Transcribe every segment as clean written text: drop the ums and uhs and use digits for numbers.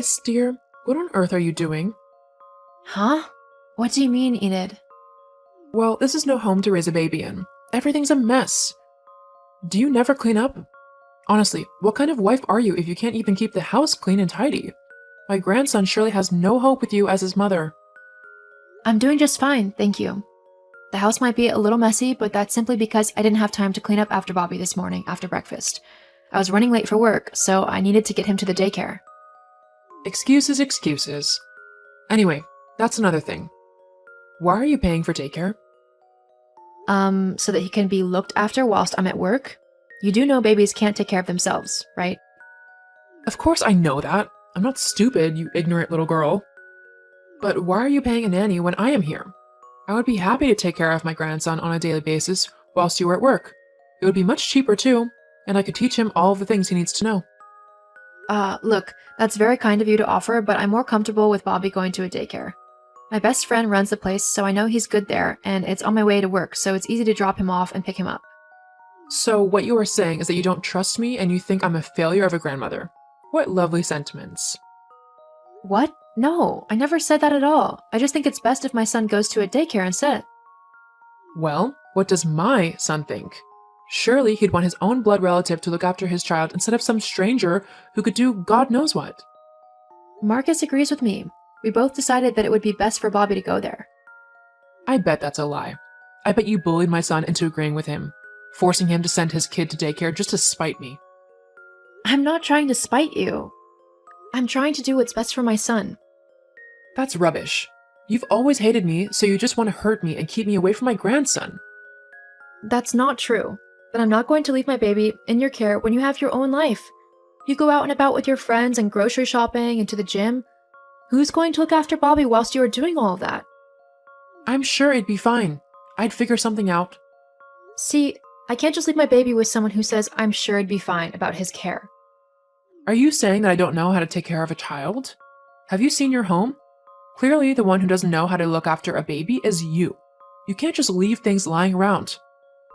Alice, dear, what on earth are you doing? Huh? What do you mean, Enid? Well, this is no home to raise a baby in. Everything's a mess. Do you never clean up? Honestly, what kind of wife are you if you can't even keep the house clean and tidy? My grandson surely has no hope with you as his mother. I'm doing just fine, thank you. The house might be a little messy, but that's simply because I didn't have time to clean up after Bobby this morning after breakfast. I was running late for work, so I needed to get him to the daycare. Excuses, excuses. Anyway, that's another thing. Why are you paying for daycare? So that he can be looked after whilst I'm at work? You do know babies can't take care of themselves, right? Of course I know that. I'm not stupid, you ignorant little girl. But why are you paying a nanny when I am here? I would be happy to take care of my grandson on a daily basis whilst you were at work. It would be much cheaper too, and I could teach him all of the things he needs to know. Look, that's very kind of you to offer, but I'm more comfortable with Bobby going to a daycare. My best friend runs the place, so I know he's good there, and it's on my way to work, so it's easy to drop him off and pick him up. So what you are saying is that you don't trust me and you think I'm a failure of a grandmother. What lovely sentiments. What? No, I never said that at all. I just think it's best if my son goes to a daycare instead. Well, what does my son think? Surely he'd want his own blood relative to look after his child instead of some stranger who could do God knows what. Marcus agrees with me. We both decided that it would be best for Bobby to go there. I bet that's a lie. I bet you bullied my son into agreeing with him, forcing him to send his kid to daycare just to spite me. I'm not trying to spite you. I'm trying to do what's best for my son. That's rubbish. You've always hated me, so you just want to hurt me and keep me away from my grandson. That's not true. But I'm not going to leave my baby in your care when you have your own life. You go out and about with your friends and grocery shopping and to the gym. Who's going to look after Bobby whilst you are doing all of that? I'm sure it'd be fine. I'd figure something out. See, I can't just leave my baby with someone who says I'm sure it'd be fine about his care. Are you saying that I don't know how to take care of a child? Have you seen your home? Clearly, the one who doesn't know how to look after a baby is you. You can't just leave things lying around.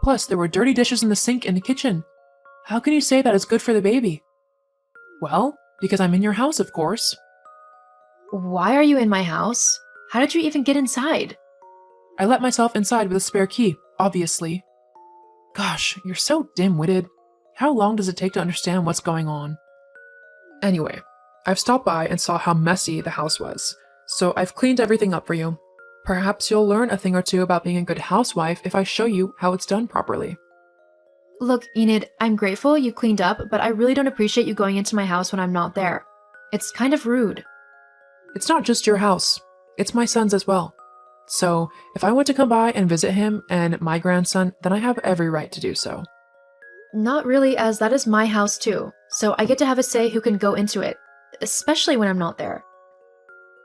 Plus, there were dirty dishes in the sink in the kitchen. How can you say that it's good for the baby? Well, because I'm in your house, of course. Why are you in my house? How did you even get inside? I let myself inside with a spare key, obviously. Gosh, you're so dim-witted. How long does it take to understand what's going on? Anyway, I've stopped by and saw how messy the house was, so I've cleaned everything up for you. Perhaps you'll learn a thing or two about being a good housewife if I show you how it's done properly. Look, Enid, I'm grateful you cleaned up, but I really don't appreciate you going into my house when I'm not there. It's kind of rude. It's not just your house, it's my son's as well. So, if I want to come by and visit him and my grandson, then I have every right to do so. Not really, as that is my house too, so I get to have a say who can go into it, especially when I'm not there.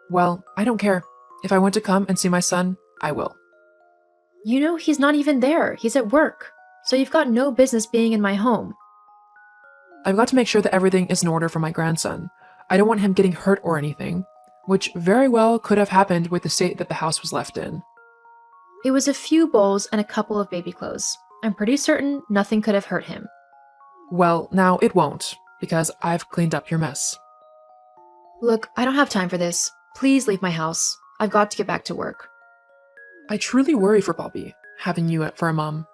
Well, I don't care. If I want to come and see my son, I will. You know, he's not even there, he's at work, so you've got no business being in my home. I've got to make sure that everything is in order for my grandson. I don't want him getting hurt or anything, which very well could have happened with the state that the house was left in. It was a few bowls and a couple of baby clothes. I'm pretty certain nothing could have hurt him. Well, now it won't, because I've cleaned up your mess. Look, I don't have time for this. Please leave my house. I've got to get back to work. I truly worry for Bobby, having you for a mom.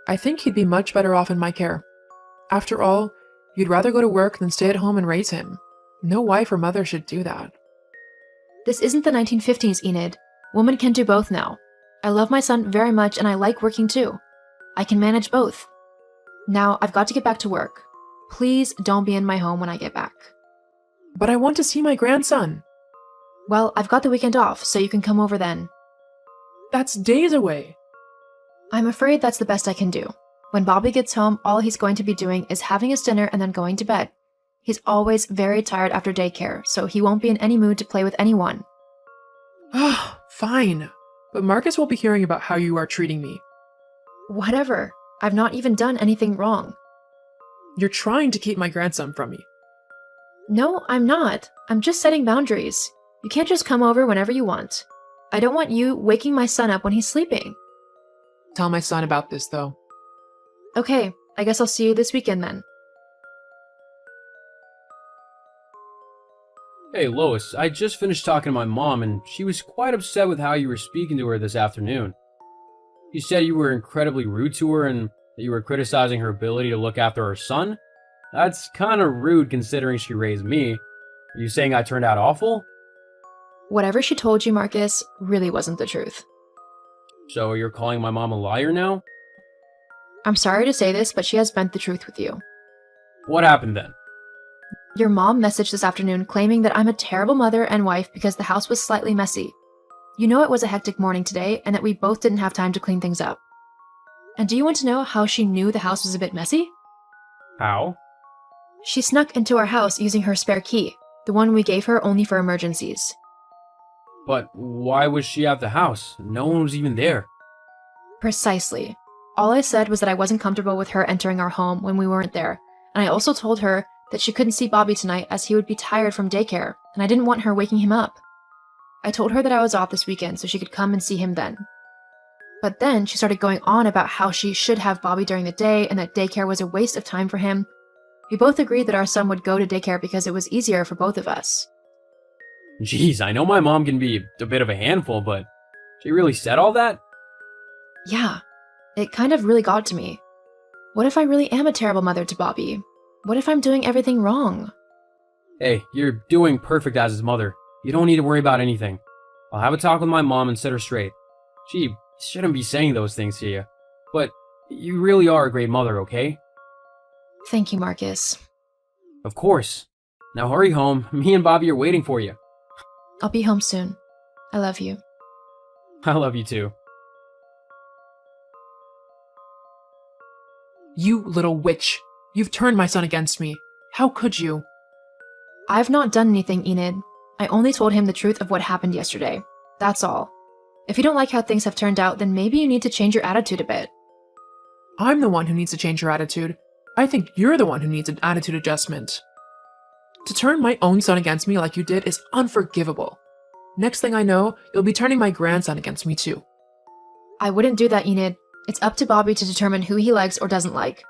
I think he'd be much better off in my care. After all, you'd rather go to work than stay at home and raise him. No wife or mother should do that. This isn't the 1950s, Enid. Women can do both now. I love my son very much and I like working too. I can manage both. Now, I've got to get back to work. Please don't be in my home when I get back. But I want to see my grandson. Well, I've got the weekend off, so you can come over then. That's days away. I'm afraid that's the best I can do. When Bobby gets home, all he's going to be doing is having his dinner and then going to bed. He's always very tired after daycare, so he won't be in any mood to play with anyone. Ah, fine. But Marcus will be hearing about how you are treating me. Whatever. I've not even done anything wrong. You're trying to keep my grandson from me. No, I'm not. I'm just setting boundaries. You can't just come over whenever you want. I don't want you waking my son up when he's sleeping. Tell my son about this, though. Okay, I guess I'll see you this weekend then. Hey, Lois, I just finished talking to my mom, and she was quite upset with how you were speaking to her this afternoon. She said you were incredibly rude to her and that you were criticizing her ability to look after her son. That's kind of rude considering she raised me. Are you saying I turned out awful? Whatever she told you, Marcus, really wasn't the truth. So you're calling my mom a liar now? I'm sorry to say this, but she has bent the truth with you. What happened then? Your mom messaged this afternoon claiming that I'm a terrible mother and wife because the house was slightly messy. You know it was a hectic morning today and that we both didn't have time to clean things up. And do you want to know how she knew the house was a bit messy? How? She snuck into our house using her spare key, the one we gave her only for emergencies. But why was she at the house? No one was even there. Precisely. All I said was that I wasn't comfortable with her entering our home when we weren't there, and I also told her that she couldn't see Bobby tonight as he would be tired from daycare, and I didn't want her waking him up. I told her that I was off this weekend so she could come and see him then. But then she started going on about how she should have Bobby during the day and that daycare was a waste of time for him. We both agreed that our son would go to daycare because it was easier for both of us. Jeez, I know my mom can be a bit of a handful, but she really said all that? Yeah, it kind of really got to me. What if I really am a terrible mother to Bobby? What if I'm doing everything wrong? Hey, you're doing perfect as his mother. You don't need to worry about anything. I'll have a talk with my mom and set her straight. She shouldn't be saying those things to you. But you really are a great mother, okay? Thank you, Marcus. Of course. Now hurry home. Me and Bobby are waiting for you. I'll be home soon. I love you. I love you too. You little witch. You've turned my son against me. How could you? I've not done anything, Enid. I only told him the truth of what happened yesterday. That's all. If you don't like how things have turned out, then maybe you need to change your attitude a bit. I'm the one who needs to change your attitude. I think you're the one who needs an attitude adjustment. To turn my own son against me like you did is unforgivable. Next thing I know, you'll be turning my grandson against me too. I wouldn't do that, Enid. It's up to Bobby to determine who he likes or doesn't like.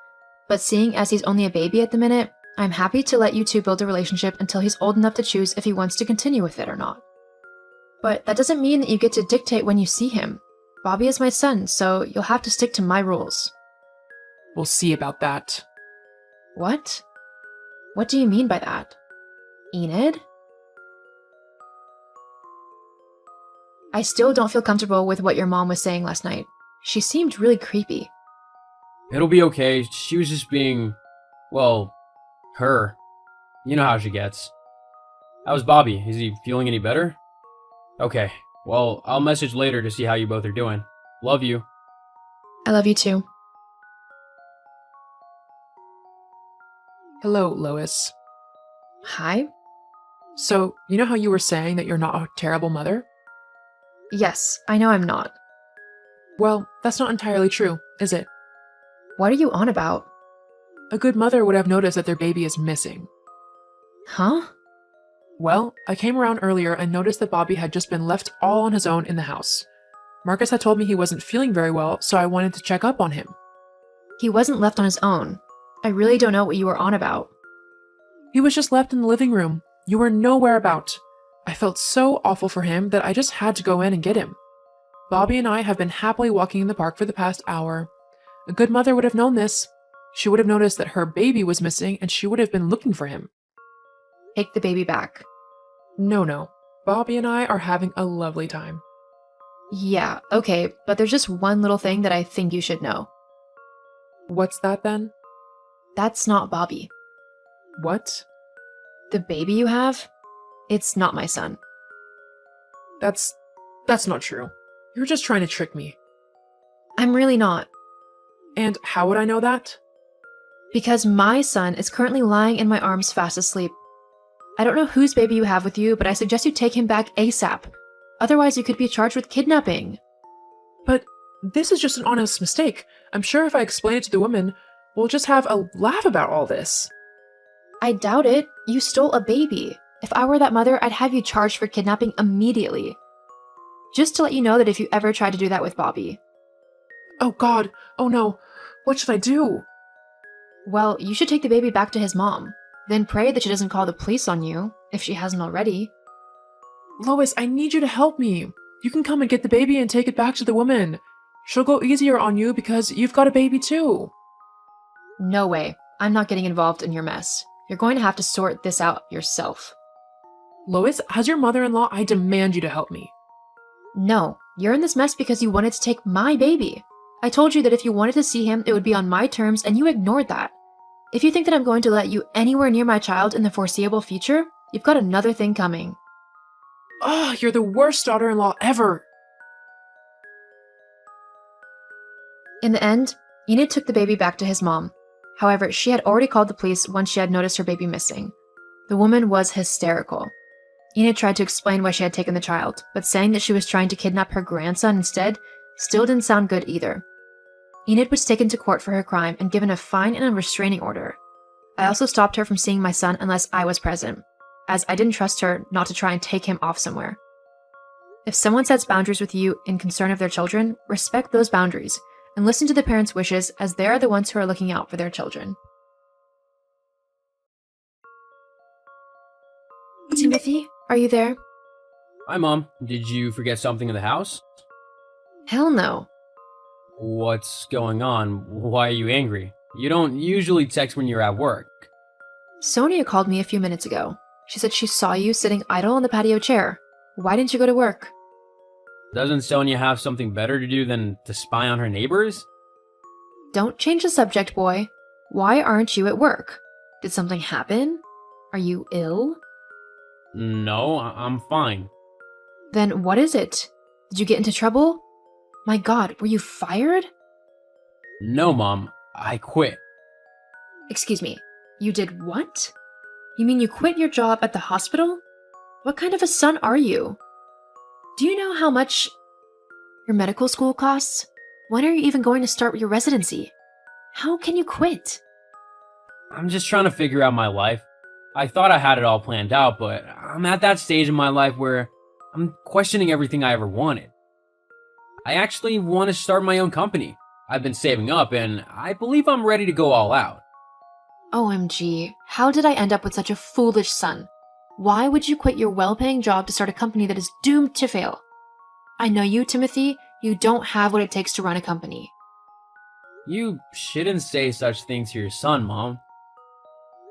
But seeing as he's only a baby at the minute, I'm happy to let you two build a relationship until he's old enough to choose if he wants to continue with it or not. But that doesn't mean that you get to dictate when you see him. Bobby is my son, so you'll have to stick to my rules. We'll see about that. What? What do you mean by that? Enid? I still don't feel comfortable with what your mom was saying last night. She seemed really creepy. It'll be okay. She was just being, well, her. You know how she gets. How's Bobby? Is he feeling any better? Okay. Well, I'll message later to see how you both are doing. Love you. I love you too. Hello, Lois. Hi? So, you know how you were saying that you're not a terrible mother? Yes, I know I'm not. Well, that's not entirely true, is it? What are you on about? A good mother would have noticed that their baby is missing. Huh? Well, I came around earlier and noticed that Bobby had just been left all on his own in the house. Marcus had told me he wasn't feeling very well, so I wanted to check up on him. He wasn't left on his own. I really don't know what you were on about. He was just left in the living room. You were nowhere about. I felt so awful for him that I just had to go in and get him. Bobby and I have been happily walking in the park for the past hour. A good mother would have known this. She would have noticed that her baby was missing and she would have been looking for him. Take the baby back. No. Bobby and I are having a lovely time. Yeah, okay, but there's just one little thing that I think you should know. What's that then? That's not Bobby. What? The baby you have? It's not my son. That's not true. You're just trying to trick me. I'm really not. And how would I know that? Because my son is currently lying in my arms fast asleep. I don't know whose baby you have with you, but I suggest you take him back ASAP. Otherwise, you could be charged with kidnapping. But this is just an honest mistake. I'm sure if I explain it to the woman, we'll just have a laugh about all this. I doubt it. You stole a baby. If I were that mother, I'd have you charged for kidnapping immediately. Just to let you know that if you ever try to do that with Bobby. Oh God, oh no, what should I do? Well, you should take the baby back to his mom. Then pray that she doesn't call the police on you, if she hasn't already. Lois, I need you to help me. You can come and get the baby and take it back to the woman. She'll go easier on you because you've got a baby too. No way. I'm not getting involved in your mess. You're going to have to sort this out yourself. Lois, as your mother-in-law, I demand you to help me. No, you're in this mess because you wanted to take my baby. I told you that if you wanted to see him, it would be on my terms, and you ignored that. If you think that I'm going to let you anywhere near my child in the foreseeable future, you've got another thing coming. Oh, you're the worst daughter-in-law ever. In the end, Enid took the baby back to his mom. However, she had already called the police once she had noticed her baby missing. The woman was hysterical. Enid tried to explain why she had taken the child, but saying that she was trying to kidnap her grandson instead still didn't sound good either. Enid was taken to court for her crime and given a fine and a restraining order. I also stopped her from seeing my son unless I was present, as I didn't trust her not to try and take him off somewhere. If someone sets boundaries with you in concern of their children, respect those boundaries and listen to the parents' wishes, as they are the ones who are looking out for their children. Timothy, are you there? Hi, Mom. Did you forget something in the house? Hell no. What's going on? Why are you angry? You don't usually text when you're at work. Sonia called me a few minutes ago. She said she saw you sitting idle on the patio chair. Why didn't you go to work? Doesn't Sonia have something better to do than to spy on her neighbors? Don't change the subject, boy. Why aren't you at work? Did something happen? Are you ill? No, I'm fine. Then what is it? Did you get into trouble? My God, were you fired? No, Mom. I quit. Excuse me, you did what? You mean you quit your job at the hospital? What kind of a son are you? Do you know how much your medical school costs? When are you even going to start your residency? How can you quit? I'm just trying to figure out my life. I thought I had it all planned out, but I'm at that stage in my life where I'm questioning everything I ever wanted. I actually want to start my own company. I've been saving up, and I believe I'm ready to go all out. OMG, how did I end up with such a foolish son? Why would you quit your well-paying job to start a company that is doomed to fail? I know you, Timothy. You don't have what it takes to run a company. You shouldn't say such things to your son, Mom.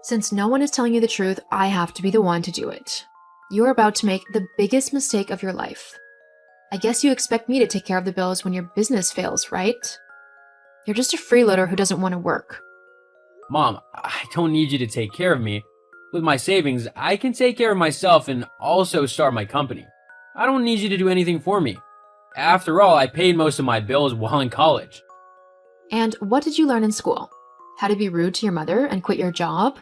Since no one is telling you the truth, I have to be the one to do it. You are about to make the biggest mistake of your life. I guess you expect me to take care of the bills when your business fails, right? You're just a freeloader who doesn't want to work. Mom, I don't need you to take care of me. With my savings, I can take care of myself and also start my company. I don't need you to do anything for me. After all, I paid most of my bills while in college. And what did you learn in school? How to be rude to your mother and quit your job?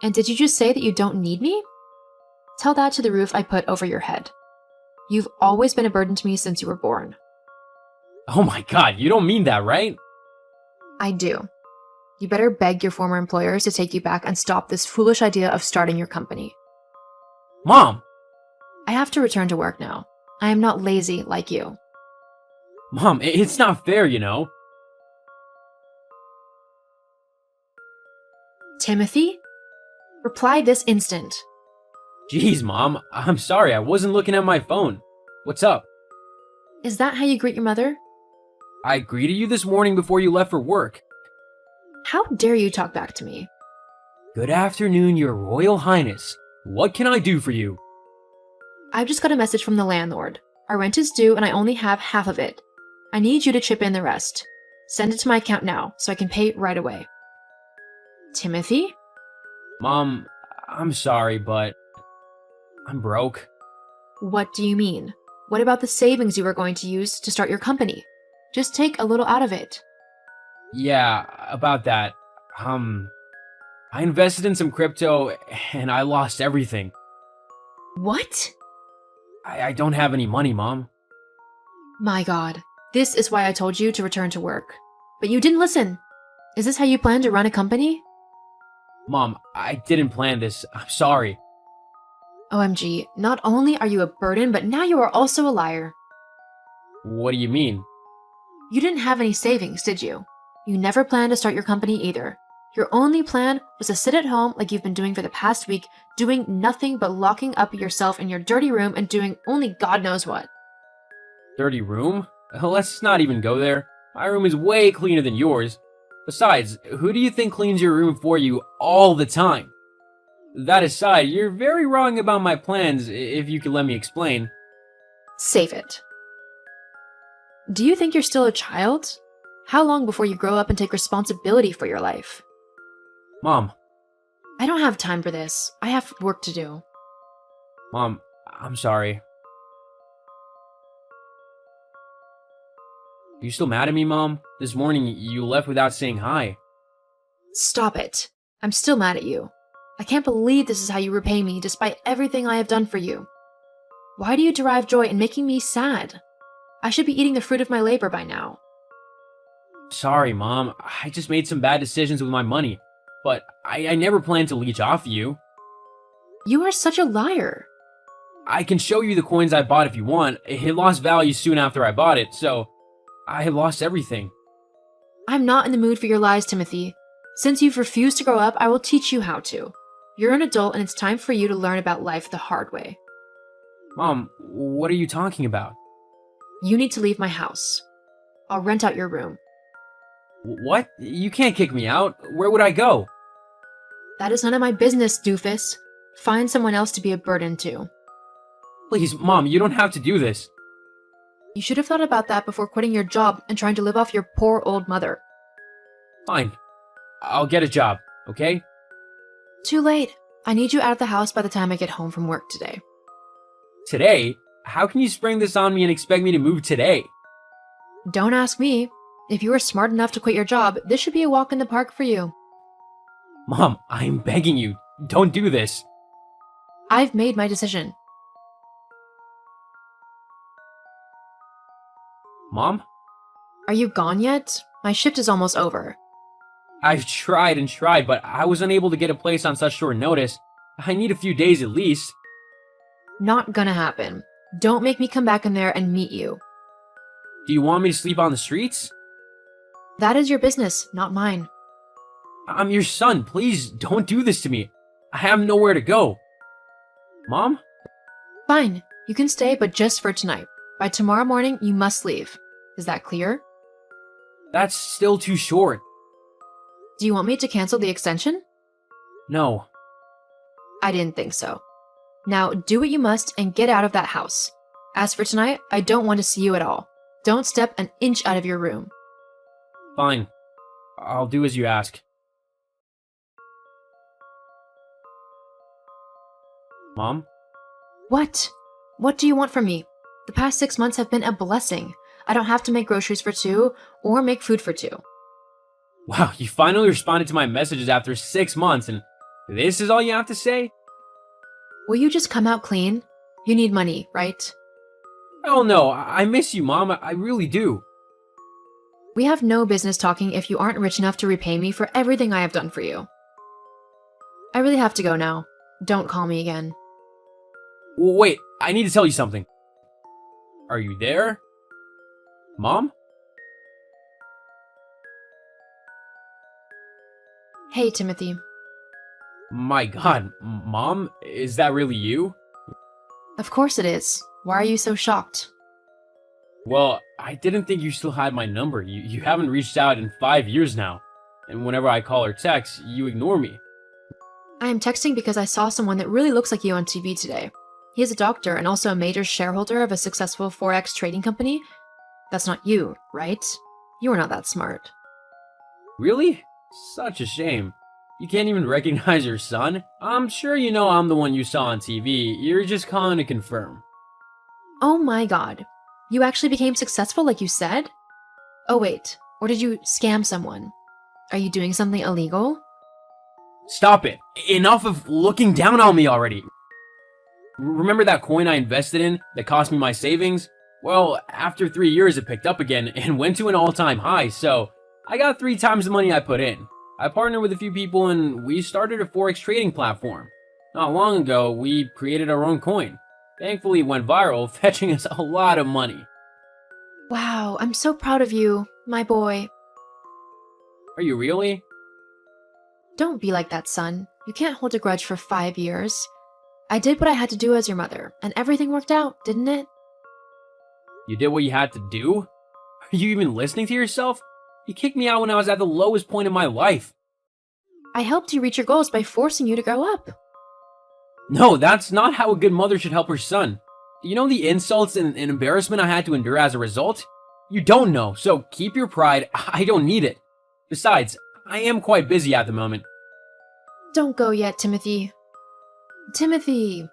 And did you just say that you don't need me? Tell that to the roof I put over your head. You've always been a burden to me since you were born. Oh my God, you don't mean that, right? I do. You better beg your former employers to take you back and stop this foolish idea of starting your company. Mom! I have to return to work now. I am not lazy like you. Mom, it's not fair, you know. Timothy? Reply this instant. Jeez, Mom, I'm sorry, I wasn't looking at my phone. What's up? Is that how you greet your mother? I greeted you this morning before you left for work. How dare you talk back to me? Good afternoon, Your Royal Highness. What can I do for you? I've just got a message from the landlord. Our rent is due and I only have half of it. I need you to chip in the rest. Send it to my account now so I can pay it right away. Timothy? Mom, I'm sorry, but I'm broke. What do you mean? What about the savings you were going to use to start your company? Just take a little out of it. Yeah, about that. I invested in some crypto and I lost everything. What? I don't have any money, Mom. My God, this is why I told you to return to work. But you didn't listen. Is this how you plan to run a company? Mom, I didn't plan this. I'm sorry. OMG, not only are you a burden, but now you are also a liar. What do you mean? You didn't have any savings, did you? You never planned to start your company either. Your only plan was to sit at home like you've been doing for the past week, doing nothing but locking up yourself in your dirty room and doing only God knows what. Dirty room? Let's not even go there. My room is way cleaner than yours. Besides, who do you think cleans your room for you all the time? That aside, you're very wrong about my plans, if you could let me explain. Save it. Do you think you're still a child? How long before you grow up and take responsibility for your life? Mom, I don't have time for this. I have work to do. Mom, I'm sorry. Are you still mad at me, Mom? This morning, you left without saying hi. Stop it. I'm still mad at you. I can't believe this is how you repay me despite everything I have done for you. Why do you derive joy in making me sad? I should be eating the fruit of my labor by now. Sorry, Mom. I just made some bad decisions with my money. But I never planned to leech off you. You are such a liar. I can show you the coins I bought if you want. It lost value soon after I bought it, so I lost everything. I'm not in the mood for your lies, Timothy. Since you've refused to grow up, I will teach you how to. You're an adult and it's time for you to learn about life the hard way. Mom, what are you talking about? You need to leave my house. I'll rent out your room. What? You can't kick me out. Where would I go? That is none of my business, doofus. Find someone else to be a burden to. Please, Mom, you don't have to do this. You should have thought about that before quitting your job and trying to live off your poor old mother. Fine. I'll get a job, okay? Too late. I need you out of the house by the time I get home from work today. Today? How can you spring this on me and expect me to move today? Don't ask me. If you are smart enough to quit your job, this should be a walk in the park for you. Mom, I'm begging you. Don't do this. I've made my decision. Mom? Are you gone yet? My shift is almost over. I've tried and tried, but I was unable to get a place on such short notice. I need a few days at least. Not gonna happen. Don't make me come back in there and meet you. Do you want me to sleep on the streets? That is your business, not mine. I'm your son. Please don't do this to me. I have nowhere to go. Mom? Fine, you can stay, but just for tonight. By tomorrow morning, you must leave. Is that clear? That's still too short. Do you want me to cancel the extension? No. I didn't think so. Now, do what you must and get out of that house. As for tonight, I don't want to see you at all. Don't step an inch out of your room. Fine. I'll do as you ask. Mom? What? What do you want from me? The past 6 months have been a blessing. I don't have to make groceries for two or make food for two. Wow, you finally responded to my messages after 6 months, and this is all you have to say? Will you just come out clean? You need money, right? Oh no, I miss you, Mom. I really do. We have no business talking if you aren't rich enough to repay me for everything I have done for you. I really have to go now. Don't call me again. Wait, I need to tell you something. Are you there? Mom? Hey, Timothy. My god, Mom? Is that really you? Of course it is. Why are you so shocked? Well, I didn't think you still had my number. You haven't reached out in 5 years now. And whenever I call or text, you ignore me. I am texting because I saw someone that really looks like you on TV today. He is a doctor and also a major shareholder of a successful Forex trading company. That's not you, right? You are not that smart. Really? Such a shame. You can't even recognize your son? I'm sure you know I'm the one you saw on TV. You're just calling to confirm. Oh my god. You actually became successful like you said? Oh wait, or did you scam someone? Are you doing something illegal? Stop it! Enough of looking down on me already! Remember that coin I invested in that cost me my savings? Well, after 3 years it picked up again and went to an all-time high, so I got 3 times the money I put in. I partnered with a few people and we started a Forex trading platform. Not long ago, we created our own coin. Thankfully, it went viral, fetching us a lot of money. Wow, I'm so proud of you, my boy. Are you really? Don't be like that, son. You can't hold a grudge for 5 years. I did what I had to do as your mother, and everything worked out, didn't it? You did what you had to do? Are you even listening to yourself? You kicked me out when I was at the lowest point in my life. I helped you reach your goals by forcing you to grow up. No, that's not how a good mother should help her son. Do you know the insults and embarrassment I had to endure as a result? You don't know, so keep your pride. I don't need it. Besides, I am quite busy at the moment. Don't go yet, Timothy. Timothy!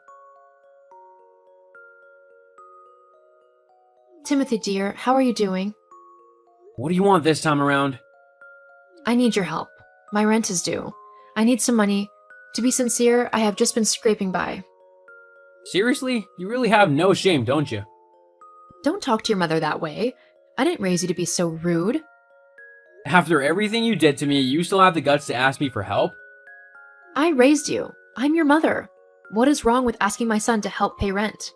Timothy, dear, how are you doing? What do you want this time around? I need your help. My rent is due. I need some money. To be sincere, I have just been scraping by. Seriously? You really have no shame, don't you? Don't talk to your mother that way. I didn't raise you to be so rude. After everything you did to me, you still have the guts to ask me for help? I raised you. I'm your mother. What is wrong with asking my son to help pay rent?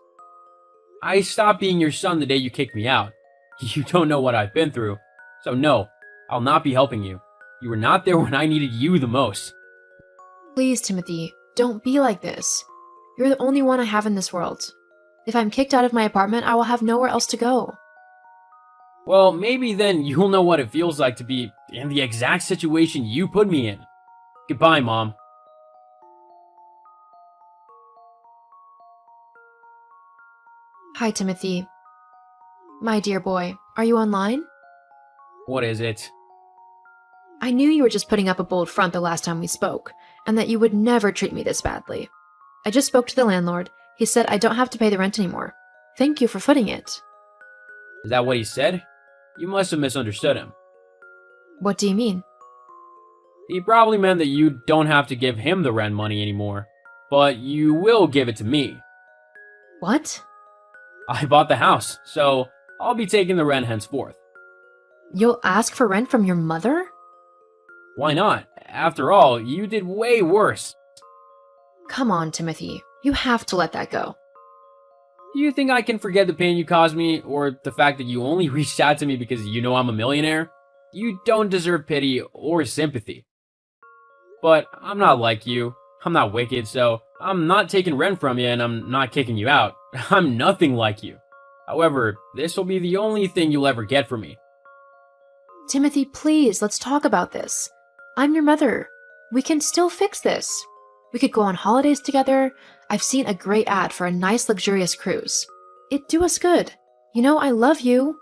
I stopped being your son the day you kicked me out. You don't know what I've been through. So no, I'll not be helping you. You were not there when I needed you the most. Please, Timothy, don't be like this. You're the only one I have in this world. If I'm kicked out of my apartment, I will have nowhere else to go. Well, maybe then you'll know what it feels like to be in the exact situation you put me in. Goodbye, Mom. Hi, Timothy. My dear boy, are you online? What is it? I knew you were just putting up a bold front the last time we spoke, and that you would never treat me this badly. I just spoke to the landlord. He said I don't have to pay the rent anymore. Thank you for footing it. Is that what he said? You must have misunderstood him. What do you mean? He probably meant that you don't have to give him the rent money anymore, but you will give it to me. What? I bought the house, so I'll be taking the rent henceforth. You'll ask for rent from your mother? Why not? After all, you did way worse. Come on, Timothy. You have to let that go. Do you think I can forget the pain you caused me, or the fact that you only reached out to me because you know I'm a millionaire? You don't deserve pity or sympathy. But I'm not like you. I'm not wicked, so I'm not taking rent from you and I'm not kicking you out. I'm nothing like you. However, this will be the only thing you'll ever get from me. Timothy, please, let's talk about this. I'm your mother. We can still fix this. We could go on holidays together. I've seen a great ad for a nice, luxurious cruise. It'd do us good. You know, I love you.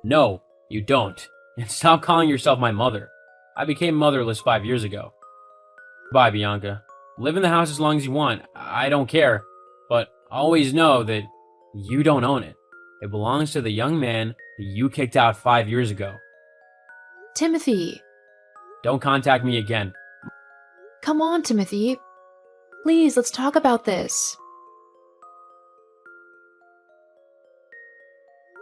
No, you don't. And stop calling yourself my mother. I became motherless 5 years ago. Bye, Bianca. Live in the house as long as you want. I don't care. But always know that you don't own it. It belongs to the young man that you kicked out 5 years ago. Timothy. Don't contact me again. Come on, Timothy. Please, let's talk about this.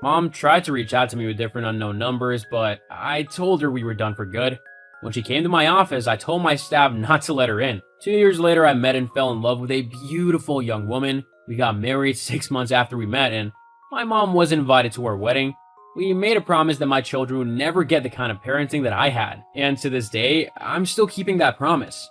Mom tried to reach out to me with different unknown numbers, but I told her we were done for good. When she came to my office, I told my staff not to let her in. 2 years later, I met and fell in love with a beautiful young woman. We got married 6 months after we met, and my mom wasn't invited to our wedding. We made a promise that my children would never get the kind of parenting that I had, and to this day, I'm still keeping that promise.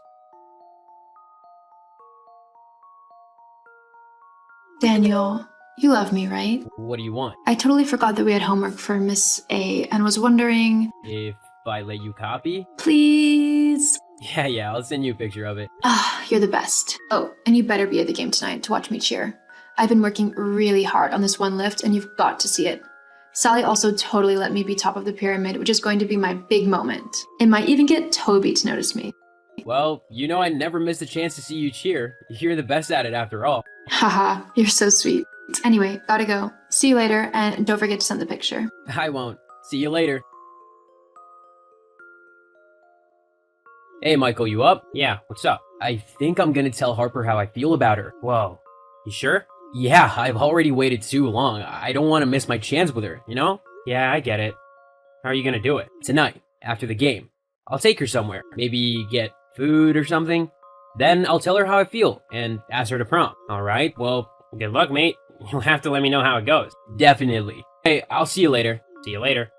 Daniel, you love me, right? What do you want? I totally forgot that we had homework for Miss A and was wondering, If I let you copy? please? Yeah, I'll send you a picture of it. Ah, you're the best. Oh, and you better be at the game tonight to watch me cheer. I've been working really hard on this one lift and you've got to see it. Sally also totally let me be top of the pyramid, which is going to be my big moment. It might even get Toby to notice me. Well, you know I never miss a chance to see you cheer. You're the best at it after all. Haha, you're so sweet. Anyway, gotta go. See you later, and don't forget to send the picture. I won't. See you later. Hey, Michael, you up? Yeah, what's up? I think I'm gonna tell Harper how I feel about her. Whoa. You sure? Yeah, I've already waited too long. I don't want to miss my chance with her, you know? Yeah, I get it. How are you gonna do it? Tonight, after the game. I'll take her somewhere. Maybe get food or something. Then I'll tell her how I feel and ask her to prom. Alright, well, good luck, mate. You'll have to let me know how it goes. Definitely. Hey, I'll see you later. See you later.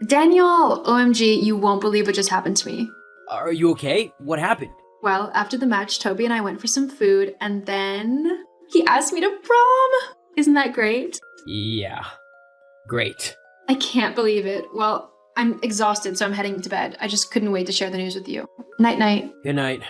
Daniel! OMG, you won't believe what just happened to me. Are you okay? What happened? Well, after the match, Toby and I went for some food, and then he asked me to prom! Isn't that great? Yeah. Great. I can't believe it. Well, I'm exhausted, so I'm heading to bed. I just couldn't wait to share the news with you. Night-night. Good night.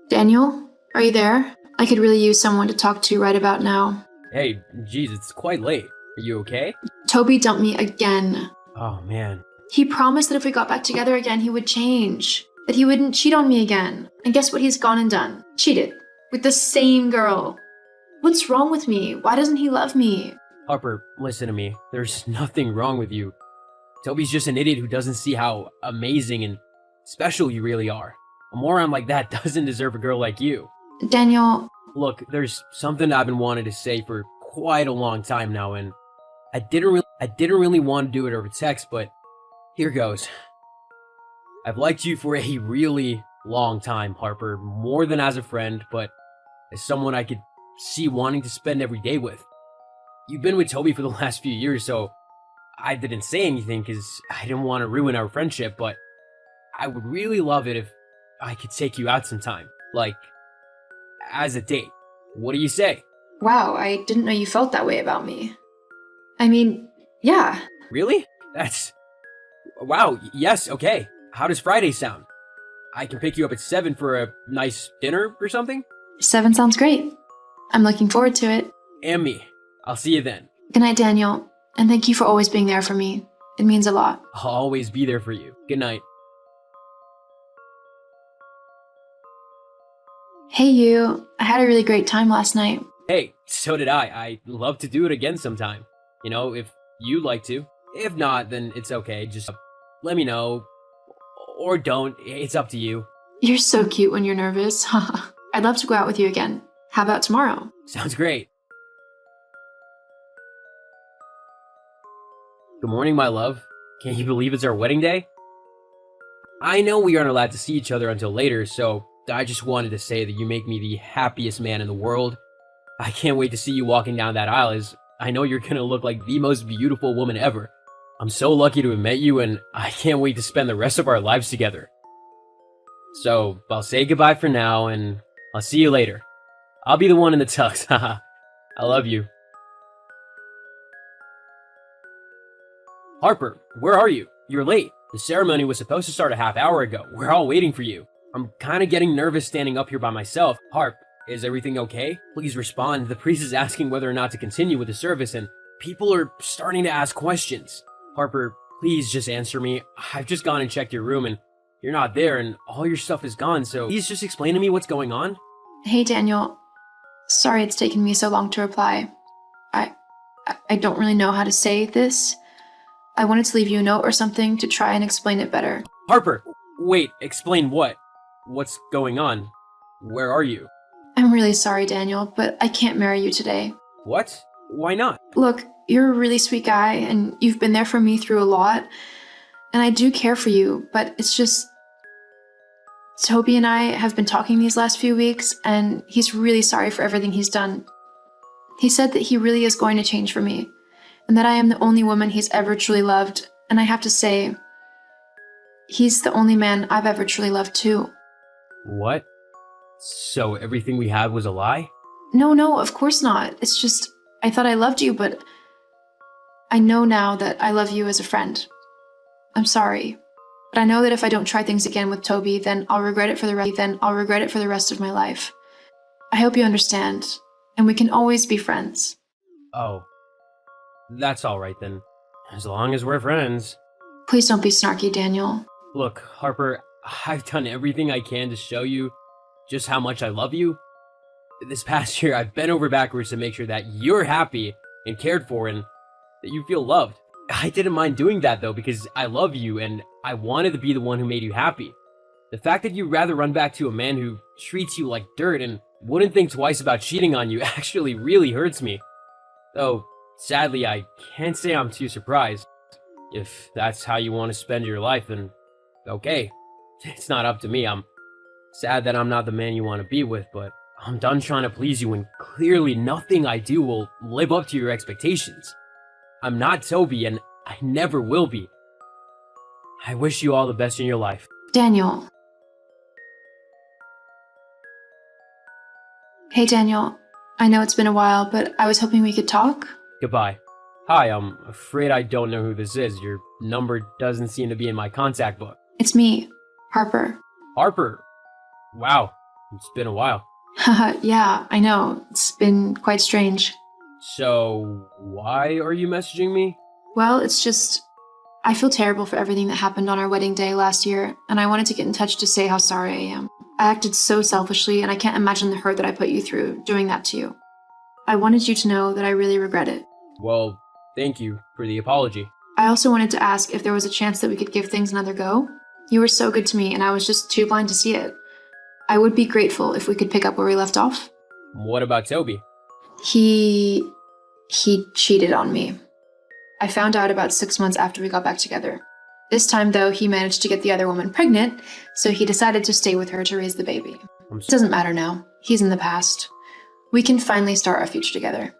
Daniel, are you there? I could really use someone to talk to right about now. Hey, geez, it's quite late. Are you okay? Toby dumped me again. Oh, man. He promised that if we got back together again, he would change. That he wouldn't cheat on me again. And guess what he's gone and done? Cheated. With the same girl. What's wrong with me? Why doesn't he love me? Harper, listen to me. There's nothing wrong with you. Toby's just an idiot who doesn't see how amazing and special you really are. A moron like that doesn't deserve a girl like you. Daniel... Look, there's something I've been wanting to say for quite a long time now, and I didn't really want to do it over text, but here goes. I've liked you for a really long time, Harper, more than as a friend, but as someone I could see wanting to spend every day with. You've been with Toby for the last few years, so I didn't say anything because I didn't want to ruin our friendship, but I would really love it if I could take you out sometime, like, as a date. What do you say? Wow, I didn't know you felt that way about me. I mean, yeah. Really? Wow, yes, okay. How does Friday sound? I can pick you up at 7 for a nice dinner or something? 7 sounds great. I'm looking forward to it. And me. I'll see you then. Good night, Daniel. And thank you for always being there for me. It means a lot. I'll always be there for you. Good night. Hey, you. I had a really great time last night. Hey, so did I. I'd love to do it again sometime. You know, if you'd like to. If not, then it's okay. Just let me know. Or don't. It's up to you. You're so cute when you're nervous. I'd love to go out with you again. How about tomorrow? Sounds great. Good morning, my love. Can you believe it's our wedding day? I know we aren't allowed to see each other until later, so I just wanted to say that you make me the happiest man in the world. I can't wait to see you walking down that aisle, as I know you're gonna look like the most beautiful woman ever. I'm so lucky to have met you, and I can't wait to spend the rest of our lives together. So, I'll say goodbye for now, and I'll see you later. I'll be the one in the tux, haha. I love you. Harper, where are you? You're late. The ceremony was supposed to start a half hour ago. We're all waiting for you. I'm kinda getting nervous standing up here by myself. Harp, is everything okay? Please respond. The priest is asking whether or not to continue with the service, and people are starting to ask questions. Harper, please just answer me. I've just gone and checked your room, and you're not there, and all your stuff is gone, so please just explain to me what's going on. Hey, Daniel. Sorry it's taken me so long to reply. I don't really know how to say this. I wanted to leave you a note or something to try and explain it better. Harper, wait, explain what? What's going on? Where are you? I'm really sorry, Daniel, but I can't marry you today. What? Why not? Look, you're a really sweet guy, and you've been there for me through a lot, and I do care for you, but it's just... Toby and I have been talking these last few weeks, and he's really sorry for everything he's done. He said that he really is going to change for me, and that I am the only woman he's ever truly loved, and I have to say, he's the only man I've ever truly loved too. What? So everything we had was a lie? No, of course not. It's just, I thought I loved you, but I know now that I love you as a friend. I'm sorry, but I know that if I don't try things again with Toby, then I'll regret it for the rest of my life. I hope you understand, and we can always be friends. Oh. That's alright then. As long as we're friends. Please don't be snarky, Daniel. Look, Harper, I've done everything I can to show you just how much I love you. This past year, I've bent over backwards to make sure that you're happy and cared for and that you feel loved. I didn't mind doing that though because I love you and I wanted to be the one who made you happy. The fact that you'd rather run back to a man who treats you like dirt and wouldn't think twice about cheating on you actually really hurts me. Though, sadly, I can't say I'm too surprised. If that's how you want to spend your life, then okay. It's not up to me. I'm sad that I'm not the man you want to be with, but I'm done trying to please you and clearly nothing I do will live up to your expectations. I'm not Toby, and I never will be. I wish you all the best in your life. Daniel. Hey, Daniel. I know it's been a while, but I was hoping we could talk. Goodbye. Hi, I'm afraid I don't know who this is. Your number doesn't seem to be in my contact book. It's me, Harper. Harper. Wow, it's been a while. Haha, yeah, I know. It's been quite strange. So, why are you messaging me? Well, it's just. I feel terrible for everything that happened on our wedding day last year, and I wanted to get in touch to say how sorry I am. I acted so selfishly, and I can't imagine the hurt that I put you through doing that to you. I wanted you to know that I really regret it. Well, thank you for the apology. I also wanted to ask if there was a chance that we could give things another go. You were so good to me, and I was just too blind to see it. I would be grateful if we could pick up where we left off. What about Toby? He cheated on me. I found out about 6 months after we got back together. This time, though, he managed to get the other woman pregnant, so he decided to stay with her to raise the baby. It doesn't matter now. He's in the past. We can finally start our future together.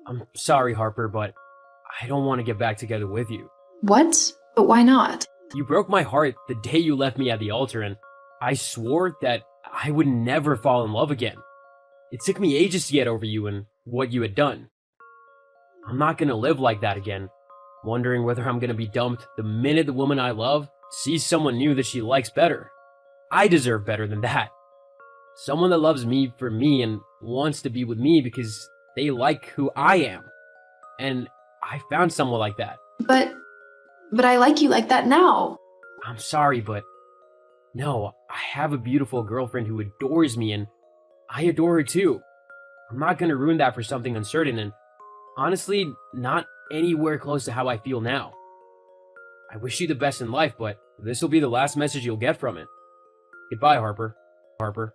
I'm sorry, Harper, but I don't want to get back together with you. What? But why not? You broke my heart the day you left me at the altar, and I swore that I would never fall in love again. It took me ages to get over you and what you had done. I'm not gonna live like that again, wondering whether I'm gonna be dumped the minute the woman I love sees someone new that she likes better. I deserve better than that. Someone that loves me for me and wants to be with me because they like who I am. And I found someone like that. But I like you like that now. I'm sorry, but no, I have a beautiful girlfriend who adores me and I adore her too. I'm not gonna ruin that for something uncertain and honestly, not anywhere close to how I feel now. I wish you the best in life, but this will be the last message you'll get from it. Goodbye, Harper. Harper.